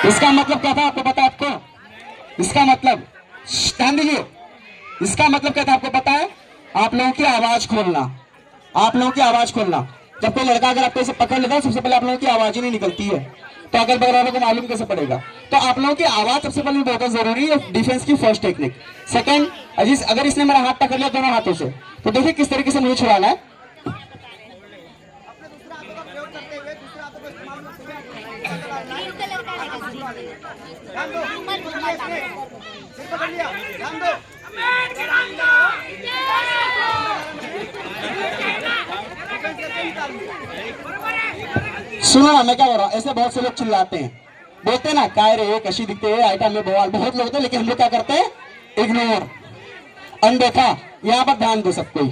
इसका मतलब क्या था आपको पता है? आपको इसका मतलब ध्यान दीजिए, इसका मतलब क्या था आपको पता है? आप लोगों की आवाज खोलना, आप लोगों की आवाज खोलना। जब कोई लड़का अगर आपको इसे पकड़ लेता है सबसे पहले आप लोगों की आवाज ही नहीं निकलती है, तो अगल बगल वालों को मालूम कैसे पड़ेगा? तो आप लोगों की आवाज सबसे पहले बहुत जरूरी है, डिफेंस की फर्स्ट टेक्निक। सेकंड, अगर इसने मेरा हाथ पकड़ लिया दोनों हाथों से, तो देखिए किस तरीके से मुझे छुड़ाना है। सुनो ना, मैं क्या कर रहा हूँ? ऐसे बहुत से लोग चिल्लाते हैं, बोलते हैं ना काय रे कशी दिखते है, आइटम में बवाल, बहुत लोग होते हैं, लेकिन हम लोग क्या करते हैं? इग्नोर, अनदेखा। यहाँ पर ध्यान दो सब कोई।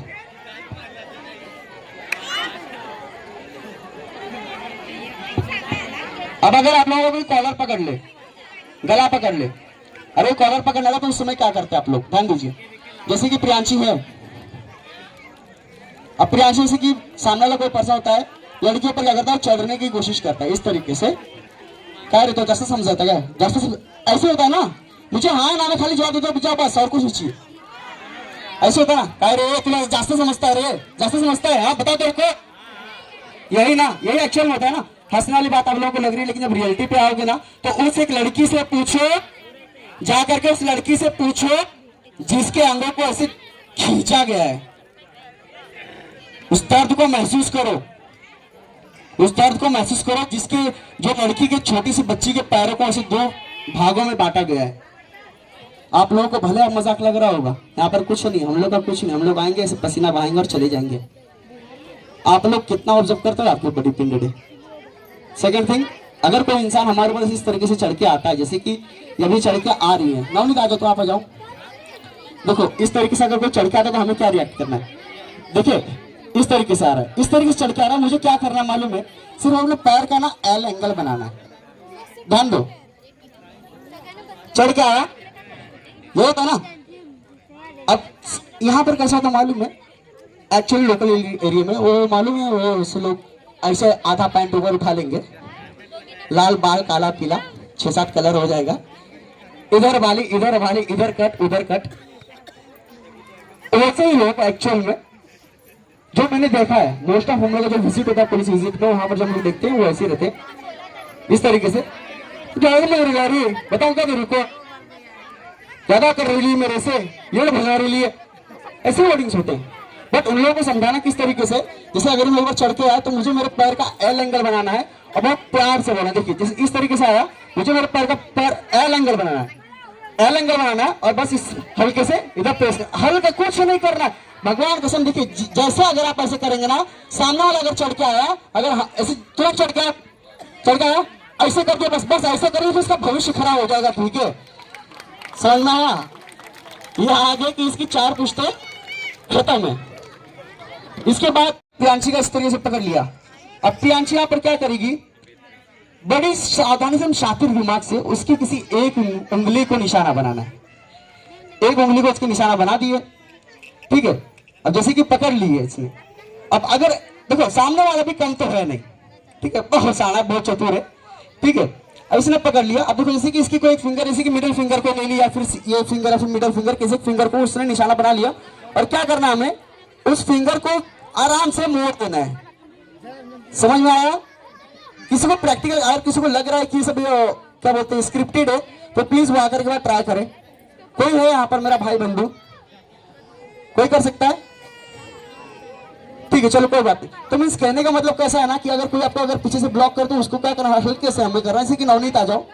अब अगर आप लोगों को कोई कॉलर पकड़ ले, गला पकड़ ले, अरे कॉलर पकड़ना था, तो उस समय क्या करते हैं आप लोग? ध्यान दीजिए। जैसे कि प्रियांशी है, अब प्रियांशी से कि सामने वाला कोई पर्सन होता है, लड़की ऊपर क्या करता है? चढ़ने की कोशिश करता है इस तरीके से। क्या रे तो जैसा समझाता है, जैसा ऐसे होता है ना, मुझे हाँ ना खाली जवाब देता है बस, और कुछ पूछिए। ऐसे होता है ना, क्या रे तुला जास्त समझता है, रे जास्त समझता है, हाँ बताओ तेरे को। यही ना, यही एक्चुअल होता है ना। हंसने वाली बात आप लोगों को लग रही है, लेकिन जब रियलिटी पे आओगे ना, तो उस एक लड़की से पूछो, जा करके उस लड़की से पूछो जिसके अंगों को ऐसे खींचा गया है, उस दर्द को महसूस करो, उस दर्द को महसूस करो जिसके, जो लड़की के छोटी सी बच्ची के पैरों को ऐसे दो भागों में बांटा गया है। आप लोगों को भले अब मजाक लग रहा होगा, यहाँ पर कुछ नहीं, हम लोग का कुछ नहीं, हम लोग आएंगे ऐसे पसीना बहाएंगे और चले जाएंगे। आप लोग कितना ऑब्जर्व करते हो आपको बड़ी पिंडे। सेकंड थिंग, अगर कोई इंसान हमारे ऊपर इस तरीके से चढ़ के आता है, जैसे कि ये भी चढ़ के आ रही है, नवनीत आ जाओ, तो आप आ जाओ। देखो इस तरीके से अगर कोई चढ़ के आता है तो हमें क्या रिएक्ट करना है? देखिए इस तरीके से आ रहा है, इस तरीके से चढ़ के आ रहा है, मुझे क्या करना है मालूम है? सिर्फ अपने पैर का ना एल एंगल बनाना है। ध्यान दो, चढ़ के आया, ये होता ना। अब यहाँ पर कैसा होता मालूम है? एक्चुअली लोकल एरिया में वो मालूम है, वो लोग ऐसे आधा पैंट ऊपर उठा लेंगे, लाल बाल काला पीला 6-7 कलर हो जाएगा, इधर वाली इधर वाली, इधर कट उधर कट। वैसे ही लोग एक्चुअल में, जो मैंने देखा है मोस्ट ऑफ हम लोग जो विजिट होता है पुलिस विजिट में, वहां पर जब हम लोग देखते हैं वो ऐसे रहते हैं इस तरीके से। बताओ क्या करूँ को ज्यादा कर रही है मेरे से, ये भगा रही है, ऐसे वर्डिंग्स होते हैं। बट उन लोगों को समझाना किस तरीके से, जैसे अगर मैं ऊपर चढ़ के आया तो मुझे मेरे पैर का एल एंगल बनाना है, और बहुत प्यार से बोलना। देखिए जैसे इस तरीके से आया, मुझे मेरे पैर का एल एंगल बनाना है, एल एंगल बनाना है, और बस इस हल्के से इधर प्रेस कर, हल्का कुछ नहीं करना। भगवान कसम, देखिए जैसे अगर आप ऐसे करेंगे ना, सामने वाला अगर चढ़ के आया, अगर ऐसे तुरंत चढ़ के आया, ऐसे करके बस ऐसे करेंगे तो इसका भविष्य खराब हो जाएगा। ठीक है, समझ में आया? ये आगे की इसकी 4 पुश्तें खत्म है। इसके बाद प्रियांशी का इस तरीके से पकड़ लिया। अब प्रियांशी यहाँ पर क्या करेगी? बड़ी सावधानी से, शातिर दिमाग से उसकी किसी एक उंगली को निशाना बनाना है। एक उंगली को उसकी निशाना बना दिए, ठीक है। अब जैसे कि पकड़ ली है इसने, अब अगर देखो सामने वाला भी कम तो है नहीं, ठीक है, बहुत सारा बहुत चतुर है, ठीक है। अब इसने पकड़ लिया। अब देखो जैसे कि इसकी कोई एक फिंगर, जैसे कि मिडिल फिंगर को ले लिया, फिर ये फिंगर या फिर मिडिल फिंगर, किसी फिंगर को उसने निशाना बना लिया, और क्या करना है हमें? उस फिंगर को आराम से मोड़ देना है। समझ में आया? किसी को प्रैक्टिकल, अगर किसी को लग रहा है कि सब क्या बोलते हैं स्क्रिप्टेड है, तो प्लीज वो आकर के बाद ट्राई करें। कोई है यहाँ पर मेरा भाई बंधु, कोई कर सकता है? ठीक है, चलो कोई बात नहीं। तो मीन्स कहने का मतलब कैसा है ना, कि अगर कोई आपको अगर पीछे से ब्लॉक कर, तो उसको क्या करना है? हल्के से हमें करना है। जैसे कि नवनीत आ जाओ।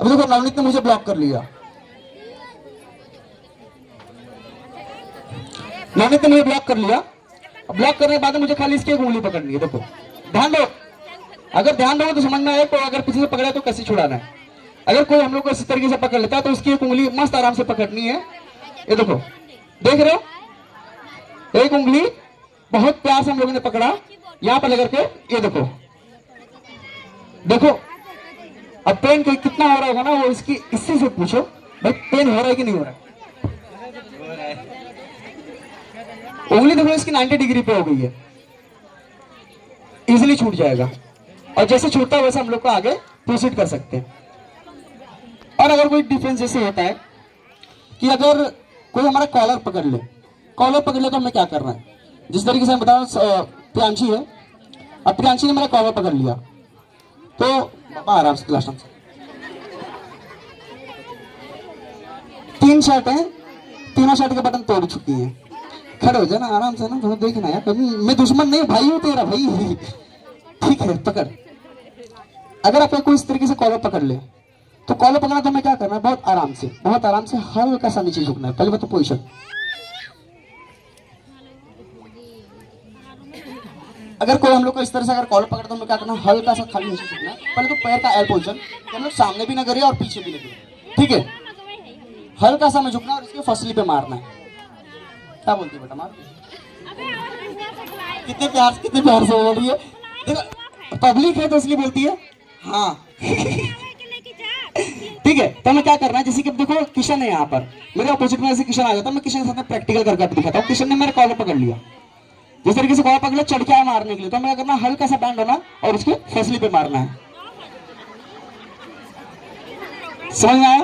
अब देखो नवनीत ने मुझे ब्लॉक कर लिया, नवनीत ने मुझे ब्लॉक कर लिया। ब्लॉक करने के बाद मुझे खाली इसकी एक उंगली पकड़नी है। देखो ध्यान दो, अगर ध्यान दो तो समझ में आए। तो अगर पीछे से पकड़ा तो कैसे छुड़ाना है? अगर कोई हम लोग को इसी तरीके से पकड़ लेता है, तो उसकी एक उंगली मस्त आराम से पकड़नी है। ये देखो, देख रहे हो, एक उंगली बहुत प्यार से हम लोगों ने पकड़ा, यहां पर लेकर के, ये देखो देखो। अब पेन कितना हो रहा होगा ना, वो इसकी इससे से पूछो भाई, पेन हो रहा है कि नहीं हो रहा है? उंगली देखो इसकी 90 डिग्री पे हो गई है, इजिली छूट जाएगा। और जैसे छूटता है वैसे हम लोग को आगे प्रोसीड कर सकते हैं। और अगर कोई डिफरेंस ऐसे होता है कि अगर कोई हमारा कॉलर पकड़ ले तो हमें क्या करना है, जिस तरीके से मैं बता रहा हूँ, प्रियांशी है, अब प्रियांशी ने मेरा कॉलर पकड़ लिया तो बाबा आराम से क्लास से 3 शर्ट है, तीनों शर्ट के बटन तोड़ चुकी है, खड़े हो जाए ना आराम से ना, थोड़ा देखना यार, कभी मैं दुश्मन नहीं, भाई हूँ तेरा भाई। ठीक है पकड़। अगर आप कोई इस तरीके से कॉलर पकड़ ले तो कॉलर पकड़ना तो हमें क्या करना है, बहुत आराम से हल्का सा नीचे झुकना है। पहले बात तो पोजीशन, अगर कोई हम लोग को इस तरह से अगर कॉलर पकड़ता तो हमें क्या करना है, हल्का सा खाली नीचे झुकना है। पहले तो पैर का एल पोजीशन, हम लोग सामने भी ना करिए और पीछे भी ना करिए, ठीक है। हल्का सा हमें झुकना और इसके फसली पे मारना है। क्या बोलती है बेटा, मार कितने प्यार से बोल रही है, देखो पब्लिक है तो इसलिए बोलती है हाँ। ठीक है, तो हमें क्या करना है, जैसे कि देखो किशन है यहाँ पर, मेरे अपोजिट में ऐसे किशन आ जाता है, मैं किशन के साथ प्रैक्टिकल करके दिखाता हूँ। किशन ने मेरे कॉलर पकड़ लिया, जिस तरीके से कॉलर पकड़ लिया, चढ़ के आया मारने के लिए, तो हमें क्या करना, हल्का सा बैंड होना और उसके फसली पे मारना है। समझ में आया?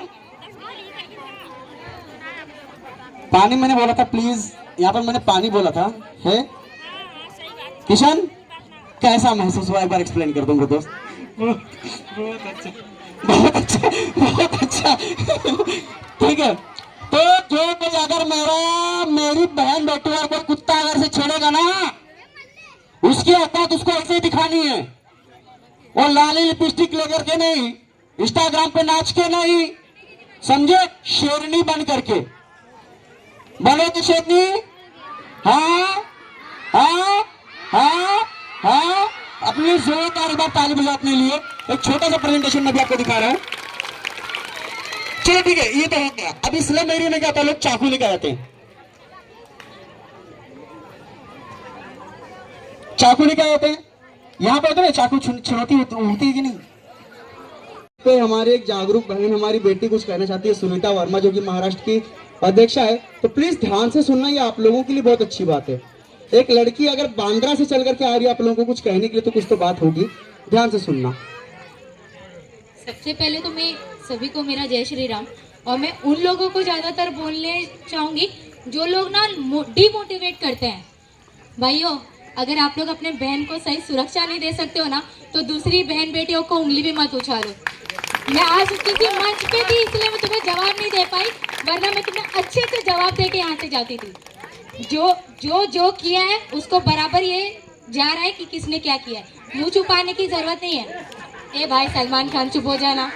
पानी मैंने बोला था प्लीज, यहाँ पर मैंने पानी बोला था है। किशन कैसा महसूस हुआ, एक बार एक्सप्लेन कर दूंगा दोस्त। बहुत अच्छा, बहुत अच्छा, बहुत अच्छा। ठीक है, तो जो कोई अगर मेरी बहन बेटी और कोई कुत्ता अगर से छेड़ेगा ना, उसकी औकात उसको ऐसे ही दिखानी है, और लाली लिपस्टिक लेकर के नहीं, इंस्टाग्राम पे नाच के नहीं, समझे, शेरनी बन करके। बोलो शेरनी, हाँ हाँ हाँ हाँ। अपनी जोरदार बार ताली बजाओ अपने लिए। एक छोटा सा प्रेजेंटेशन में भी आपको दिखा रहा है। चलो ठीक है, ये तो हो गया। अब स्लम एरिया में क्या होता है, लोग चाकू लेकर आते हैं, चाकू लेकर आते हैं। यहाँ पे होता है चाकू चुनौती होती है कि नहीं। तो हमारे एक जागरूक बहन, हमारी बेटी कुछ कहना चाहती है, सुनीता वर्मा, जो कि महाराष्ट्र की अध्यक्षा है, तो प्लीज ध्यान से सुनना, ये आप लोगों के लिए बहुत अच्छी बात है। एक लड़की अगर बांद्रा से चल करके आ रही है आप लोगों को कुछ कहने के लिए, तो कुछ तो बात होगी, ध्यान से सुनना। सबसे पहले तो मैं सभी को मेरा जय श्री राम, और मैं उन लोगों को ज्यादातर बोलने चाहूंगी जो लोग ना डिमोटिवेट करते हैं। भाइयों, अगर आप लोग अपने बहन को सही सुरक्षा नहीं दे सकते हो ना, तो दूसरी बहन बेटियों को उंगली भी मत उछालो। मैं आज किसी मंच पे थी इसलिए मैं तुम्हें जवाब नहीं दे पाई, वरना मैं तुम्हें अच्छे से जवाब दे के यहाँ से जाती थी। जो किया है उसको बराबर ये जा रहा है कि किसने क्या किया है, मुंह छुपाने की जरूरत नहीं है। ए भाई सलमान खान, चुप हो जाना।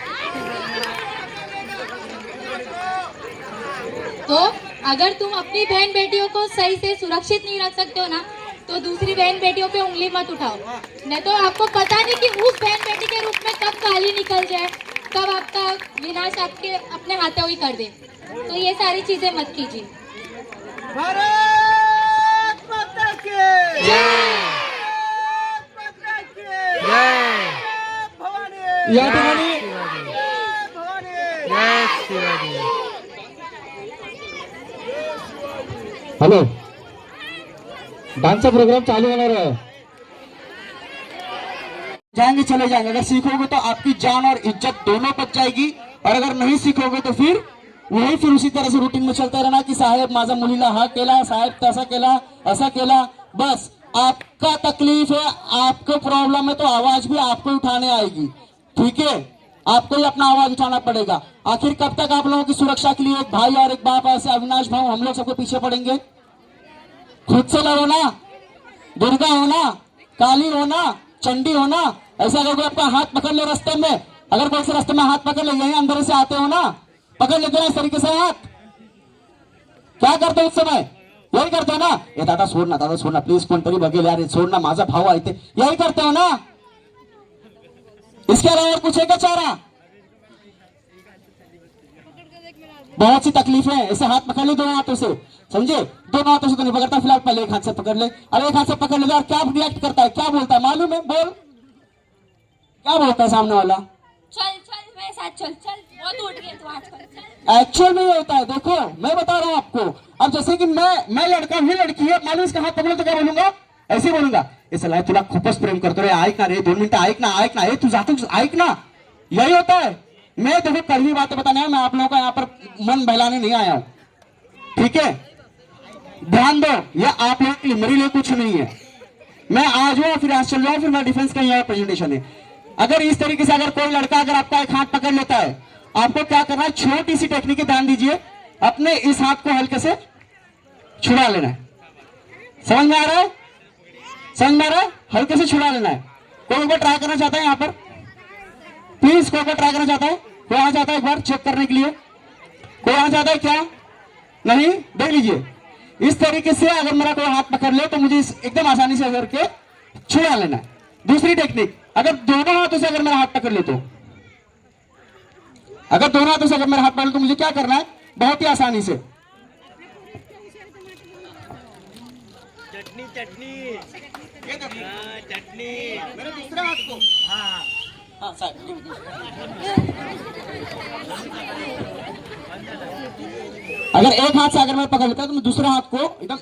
तो अगर तुम अपनी बहन बेटियों को सही से सुरक्षित नहीं रख सकते हो ना, तो दूसरी बहन बेटियों पे उंगली मत उठाओ, नहीं तो आपको पता नहीं कि उस बहन बेटी के रूप में कब काली निकल जाए, कब आपका विनाश आपके अपने हाथों ही कर दे। तो ये सारी चीजें मत कीजिए। भारत माता की जय, माता की जय, भवानी या भवानी, भवानी जय शिवाजी। हेलो, डांस का प्रोग्राम चालू होना रहा है, जाएंगे चले जाएंगे। अगर सीखोगे तो आपकी जान और इज्जत दोनों बच जाएगी, और अगर नहीं सीखोगे तो फिर उसी तरह से रूटीन में चलता रहना कि साहेब माझा मुलीला हा केला, साहेब तसा केला, ऐसा केला। बस आपका तकलीफ है, आपको प्रॉब्लम है, तो आवाज भी आपको उठाने आएगी, ठीक है। आपको ही अपना आवाज उठाना पड़ेगा। आखिर कब तक आप लोगों की सुरक्षा के लिए एक भाई और एक बाप ऐसे अविनाश भाव हम लोग सबके पीछे पड़ेंगे? खुद से लड़ो ना, दुर्गा होना, काली होना, चंडी होना। ऐसा अगर कोई आपका हाथ पकड़ ले रास्ते में, अगर कोई से रास्ते में हाथ पकड़ ले, यही अंदर से आते हो ना, पकड़ लेते ना इस तरीके से हाथ, क्या करते हो उस समय? यही करते हो ना, ये दादा छोड़ना प्लीज, कोणतरी बघेल यार, छोड़ना माझा भाव आहे, यही करते हो ना। इसके अलावा और कुछ है क्या चारा? बहुत सी तकलीफें हैं। ऐसे हाथ पकड़ ले दोनों हाथों से, समझे, दोनों हाथों से तो नहीं पकड़ता, फिलहाल पहले एक हाथ से पकड़ ले। अरे एक हाथ से पकड़ ले, और क्या रिएक्ट करता है, क्या बोलता है मालूम है? बोल, क्या बोलता है सामने वाला? चल चल मेरे साथ चल, चल बहुत उठ गए तू आजकल। एक्चुअल में ये होता है, देखो मैं बता रहा हूँ आपको। अब जैसे कि मैं लड़का हूँ, लड़की है, मालूम इसका हाथ पकड़ो तो क्या बोलूंगा? ऐसे बोलूंगा, ऐसा लाय तुला खूपच प्रेम करतो रे, ऐक ना रे, 2 मिनिटं ऐक ना, हे तू जातो, ऐक ना, यही होता है। मैं देखो कड़वी बातें बताने आया, मैं आप लोगों का यहाँ पर मन बहलाने नहीं आया हूं, ठीक है? ध्यान दो, ये आप लोगों के लिए, मेरे लिए कुछ नहीं है। मैं आज हूं फिर आज चल जाऊं, फिर मैं डिफेंस का यहाँ प्रेजेंटेशन है। अगर इस तरीके से अगर कोई लड़का अगर आपका एक हाथ पकड़ लेता है, आपको क्या करना है, छोटी सी टेक्निक की ध्यान दीजिए, अपने इस हाथ को हल्के से छुड़ा लेना है। समझ में आ रहा है? समझ में आ रहा है? हल्के से छुड़ा लेना है। कोई बार ट्राई करना चाहता है यहाँ पर? प्लीज कोई बार ट्राई करना चाहता है? कोई आना चाहता है एक बार चेक करने के लिए? कोई आना चाहता है क्या? नहीं? देख लीजिए, इस तरीके से अगर मेरा कोई हाथ पकड़ ले तो मुझे एकदम आसानी से करके छुड़ा लेना है। दूसरी टेक्निक, अगर दोनों हाथों से अगर मेरा हाथ पकड़ ले तो, अगर दोनों हाथों से अगर मेरा हाथ पकड़ ले तो मुझे क्या करना है, बहुत ही आसानी से चटनी चटनी चटनी मेरे दूसरे हाथ को, हाँ साहब, अगर एक हाथ से अगर मैं पकड़ लेता हूं तो मैं दूसरे हाथ को एकदम,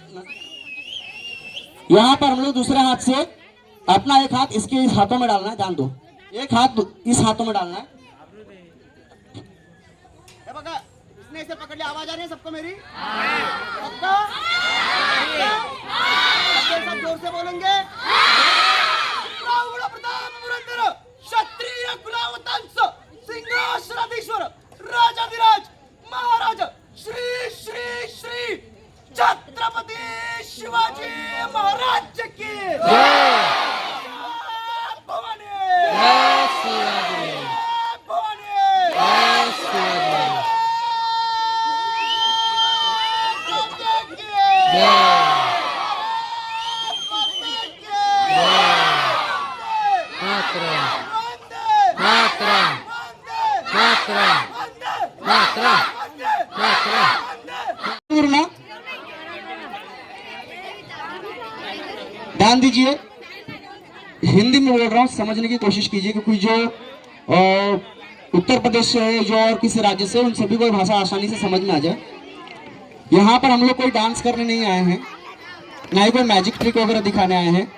यहां पर हम लोग दूसरे हाथ से अपना एक हाथ इसके इस हाथों में डालना है, ध्यान दो, एक हाथ इस हाथों में डालना है। बघा, इसने ऐसे पकड़ लिया, आवाज आ रही है सबको मेरी? सबका? सब जोर से बोलेंगे। राहुल प्रताप पुरंदर क्षत्रिय कुलावतांस सिंहासनाधीश्वर राजाधिराज महाराज श्री श्री श्री छत्रपति शिवाजी महाराज की जय। भवानी जय शिवाजी, भवानी जय शिवाजी, ध्यान दीजिए, हिंदी में बोल रहा हूं, समझने की कोशिश कीजिए, क्योंकि जो उत्तर प्रदेश से है, जो और किसी राज्य से, उन सभी को भाषा आसानी से समझ में आ जाए। यहाँ पर हम लोग कोई डांस करने नहीं आए हैं, ना ही कोई मैजिक ट्रिक वगैरह दिखाने आए हैं,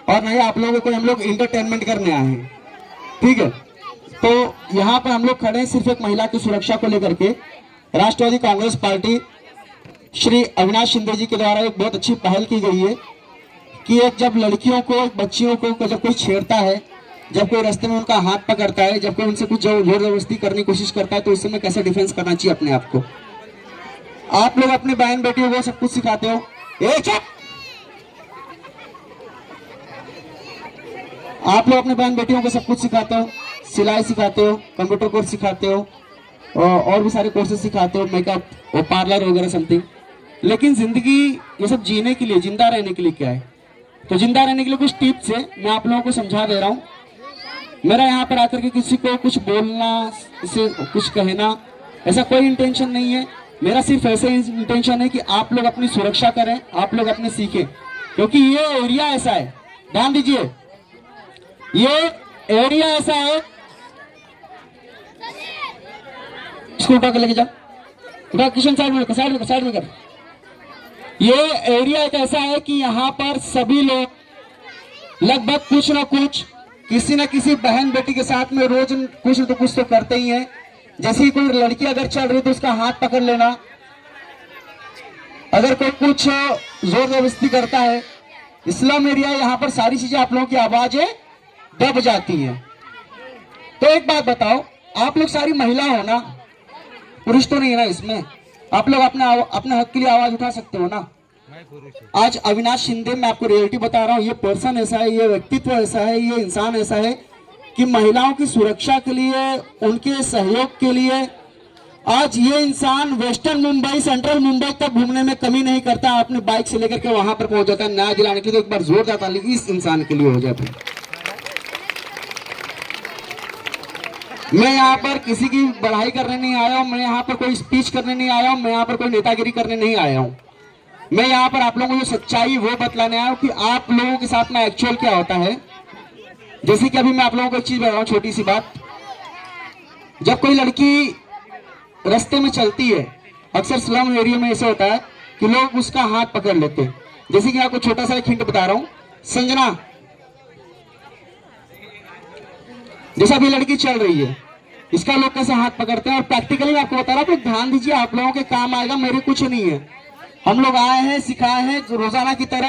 और ना ही आप लोगों को हम लोग इंटरटेनमेंट करने आए हैं, ठीक है? तो यहाँ पर हम लोग खड़े हैं सिर्फ एक महिला की सुरक्षा को लेकर के। राष्ट्रवादी कांग्रेस पार्टी श्री अविनाश शिंदे जी के द्वारा एक बहुत अच्छी पहल की गई है कि एक जब लड़कियों को, बच्चियों को जब कोई छेड़ता है, जब कोई रास्ते में उनका हाथ पकड़ता है, जब कोई उनसे कुछ जोर जबरदस्ती करने की कोशिश करता है, तो उस समय कैसे डिफेंस करना चाहिए अपने आप को। आप लोग अपने बहन बेटियों को सब कुछ सिखाते हो। आप लोग अपने बहन बेटियों को सब कुछ सिखाते हो, सिलाई सिखाते हो, कंप्यूटर कोर्स सिखाते हो, और भी सारे कोर्सेज सिखाते हो, मेकअप और पार्लर वगैरह समथिंग। लेकिन जिंदगी ये सब जीने के लिए, जिंदा रहने के लिए क्या है? तो जिंदा रहने के लिए कुछ टिप्स है, मैं आप लोगों को समझा दे रहा हूँ। मेरा यहाँ पर आकर के किसी को कुछ बोलना, इसे कुछ कहना, ऐसा कोई इंटेंशन नहीं है। मेरा सिर्फ ऐसे इंटेंशन है कि आप लोग अपनी सुरक्षा करें, आप लोग अपने सीखें, क्योंकि ये एरिया ऐसा है, ध्यान दीजिए, ये एरिया ऐसा है, इसको उठा के लेके जा, उठा किशन साइड में कर। ये एरिया एक ऐसा है कि यहाँ पर सभी लोग लगभग कुछ ना कुछ, किसी न किसी बहन बेटी के साथ में रोज कुछ न तो कुछ तो करते ही हैं। जैसे ही कोई लड़की अगर चल रही तो उसका हाथ पकड़ लेना, अगर कोई कुछ जोर जबरदस्ती करता है, इस्लाम एरिया, यहाँ पर सारी चीजें आप लोगों की आवाजें दब जाती हैं। तो एक बात बताओ, आप लोग सारी महिला हो ना, पुरुष तो नहीं है ना इसमें? आप लोग अपने हक के लिए आवाज उठा सकते हो ना? आज अविनाश शिंदे, मैं आपको रियलिटी बता रहा हूँ, ये पर्सन ऐसा है, ये व्यक्तित्व ऐसा है, ये इंसान ऐसा है कि महिलाओं की सुरक्षा के लिए, उनके सहयोग के लिए आज ये इंसान वेस्टर्न मुंबई, सेंट्रल मुंबई तक घूमने में कमी नहीं करता, अपने बाइक से लेकर के वहां पर पहुंच जाता है न्याय दिलाने के लिए। तो एक बार जोरदार ताली इस इंसान के लिए हो जाए। मैं यहाँ पर किसी की बढ़ाई करने नहीं आया हूँ, मैं यहाँ पर कोई स्पीच करने नहीं आया हूँ, मैं यहाँ पर कोई नेतागिरी करने नहीं आया हूँ। मैं यहाँ पर आप लोगों को जो सच्चाई वो बतलाने आया हूँ कि आप लोगों के साथ में एक्चुअल क्या होता है। जैसे कि अभी मैं आप लोगों को एक चीज बता रहा हूँ, छोटी सी बात। जब कोई लड़की रास्ते में चलती है, अक्सर स्लम एरिया में ऐसा होता है कि लोग उसका हाथ पकड़ लेते हैं। जैसे कि आपको छोटा सा एक हिंट बता रहा हूँ, संजना, जैसा अभी लड़की चल रही है, इसका लोग कैसे हाथ पकड़ते हैं। और प्रैक्टिकली मैं आपको बता रहा हूँ, आप लोग ध्यान दीजिए, आप लोगों के काम आएगा, मेरे कुछ नहीं है। हम लोग आए हैं, सिखाए हैं, रोजाना की तरह